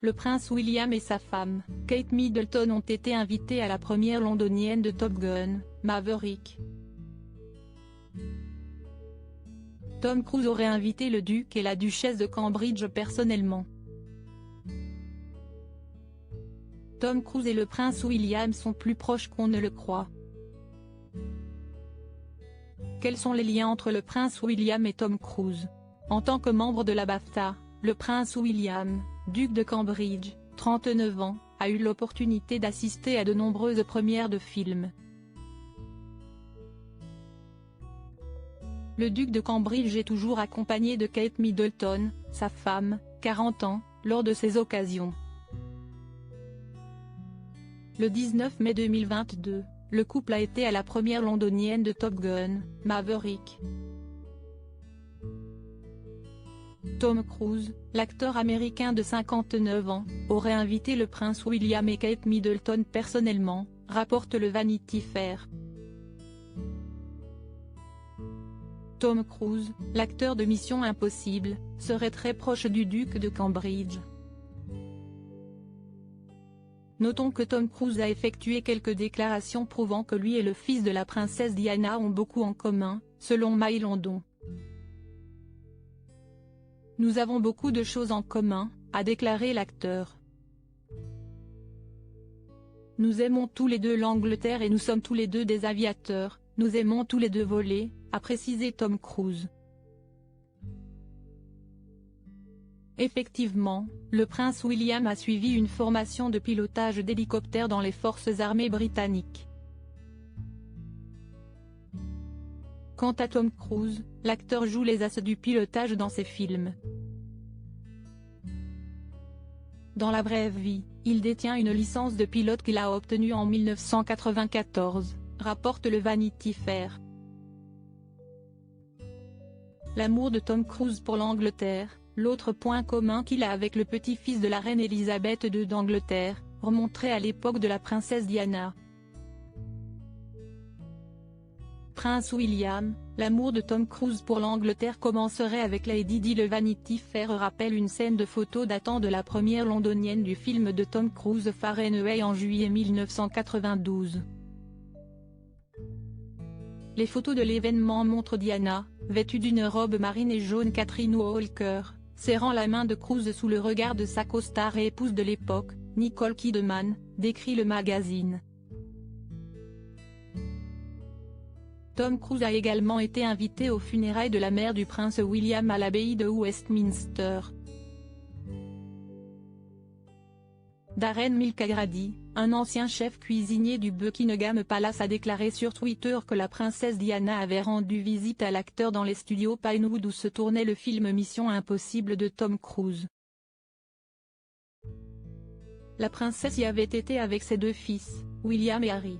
Le prince William et sa femme, Kate Middleton, ont été invités à la première londonienne de Top Gun, Maverick. Tom Cruise aurait invité le duc et la duchesse de Cambridge personnellement. Tom Cruise et le prince William sont plus proches qu'on ne le croit. Quels sont les liens entre le prince William et Tom Cruise? En tant que membre de la BAFTA, le prince William, duc de Cambridge, 39 ans, a eu l'opportunité d'assister à de nombreuses premières de films. Le duc de Cambridge est toujours accompagné de Kate Middleton, sa femme, 40 ans, lors de ces occasions. Le 19 mai 2022, le couple a été à la première londonienne de Top Gun, Maverick. Tom Cruise, l'acteur américain de 59 ans, aurait invité le prince William et Kate Middleton personnellement, rapporte le Vanity Fair. Tom Cruise, l'acteur de Mission Impossible, serait très proche du duc de Cambridge. Notons que Tom Cruise a effectué quelques déclarations prouvant que lui et le fils de la princesse Diana ont beaucoup en commun, selon My London. « Nous avons beaucoup de choses en commun », a déclaré l'acteur. « Nous aimons tous les deux l'Angleterre et nous sommes tous les deux des aviateurs, nous aimons tous les deux voler », a précisé Tom Cruise. Effectivement, le prince William a suivi une formation de pilotage d'hélicoptère dans les forces armées britanniques. Quant à Tom Cruise, l'acteur joue les as du pilotage dans ses films. Dans la brève vie, il détient une licence de pilote qu'il a obtenue en 1994, rapporte le Vanity Fair. L'amour de Tom Cruise pour l'Angleterre, l'autre point commun qu'il a avec le petit-fils de la reine Elisabeth II d'Angleterre, remonterait à l'époque de la princesse Diana. Prince William, l'amour de Tom Cruise pour l'Angleterre commencerait avec Lady Di. Le Vanity Fair rappelle une scène de photos datant de la première londonienne du film de Tom Cruise Fahrenheit en juillet 1992. Les photos de l'événement montrent Diana, vêtue d'une robe marine et jaune, Catherine Walker, serrant la main de Cruise sous le regard de sa co-star et épouse de l'époque, Nicole Kidman, décrit le magazine. Tom Cruise a également été invité aux funérailles de la mère du prince William à l'abbaye de Westminster. Darren Mulcahy, un ancien chef cuisinier du Buckingham Palace, a déclaré sur Twitter que la princesse Diana avait rendu visite à l'acteur dans les studios Pinewood où se tournait le film Mission Impossible de Tom Cruise. La princesse y avait été avec ses deux fils, William et Harry.